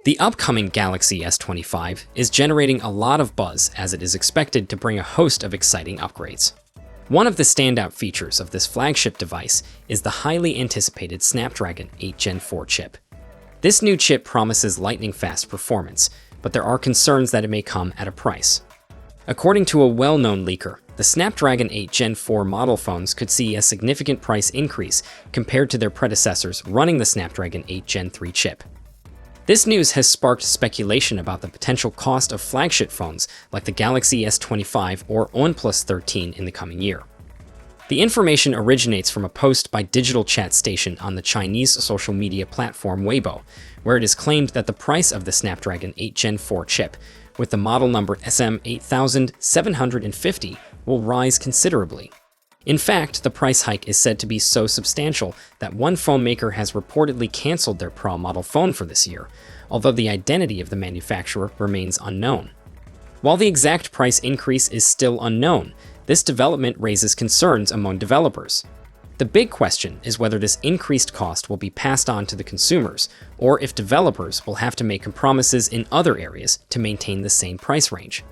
The upcoming Galaxy S25 is generating a lot of buzz as it is expected to bring a host of exciting upgrades. One of the standout features of this flagship device is the highly anticipated Snapdragon 8 Gen 4 chip. This new chip promises lightning-fast performance, but there are concerns that it may come at a price. According to a well-known leaker, the Snapdragon 8 Gen 4 model phones could see a significant price increase compared to their predecessors running the Snapdragon 8 Gen 3 chip. This news has sparked speculation about the potential cost of flagship phones like the Galaxy S25 or OnePlus 13 in the coming year. The information originates from a post by Digital Chat Station on the Chinese social media platform Weibo, where it is claimed that the price of the Snapdragon 8 Gen 4 chip, with the model number SM8750, will rise considerably. In fact, the price hike is said to be so substantial that one phone maker has reportedly canceled their Pro model phone for this year, although the identity of the manufacturer remains unknown. While the exact price increase is still unknown, this development raises concerns among developers. The big question is whether this increased cost will be passed on to the consumers, or if developers will have to make compromises in other areas to maintain the same price range.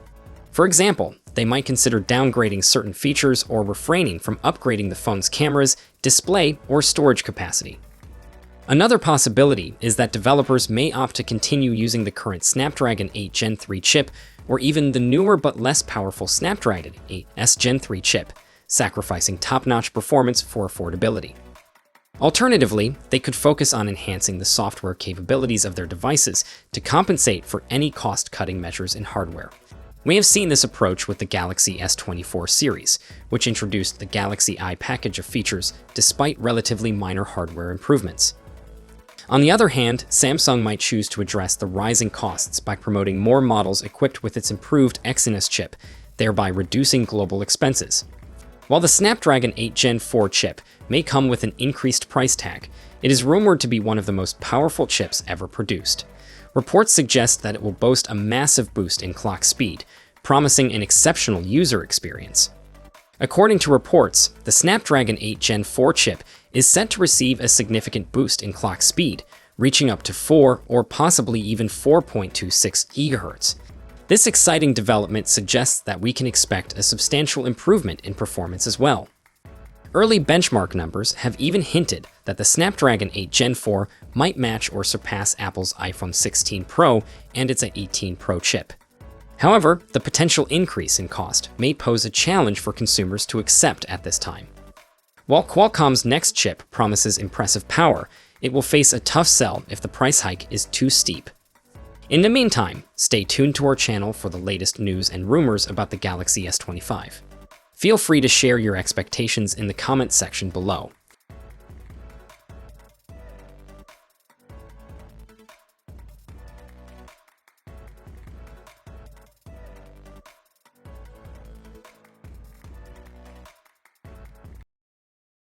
For example, they might consider downgrading certain features or refraining from upgrading the phone's cameras, display, or storage capacity. Another possibility is that developers may opt to continue using the current Snapdragon 8 Gen 3 chip or even the newer but less powerful Snapdragon 8 Gen 3 chip, sacrificing top-notch performance for affordability. Alternatively, they could focus on enhancing the software capabilities of their devices to compensate for any cost-cutting measures in hardware. We have seen this approach with the Galaxy S24 series, which introduced the Galaxy I package of features despite relatively minor hardware improvements. On the other hand, Samsung might choose to address the rising costs by promoting more models equipped with its improved Exynos chip, thereby reducing global expenses. While the Snapdragon 8 Gen 4 chip may come with an increased price tag, it is rumored to be one of the most powerful chips ever produced. Reports suggest that it will boast a massive boost in clock speed, promising an exceptional user experience. According to reports, the Snapdragon 8 Gen 4 chip is set to receive a significant boost in clock speed, reaching up to 4 or possibly even 4.26 GHz. This exciting development suggests that we can expect a substantial improvement in performance as well. Early benchmark numbers have even hinted that the Snapdragon 8 Gen 4 might match or surpass Apple's iPhone 16 Pro and its 18 Pro chip. However, the potential increase in cost may pose a challenge for consumers to accept at this time. While Qualcomm's next chip promises impressive power, it will face a tough sell if the price hike is too steep. In the meantime, stay tuned to our channel for the latest news and rumors about the Galaxy S25. Feel free to share your expectations in the comment section below.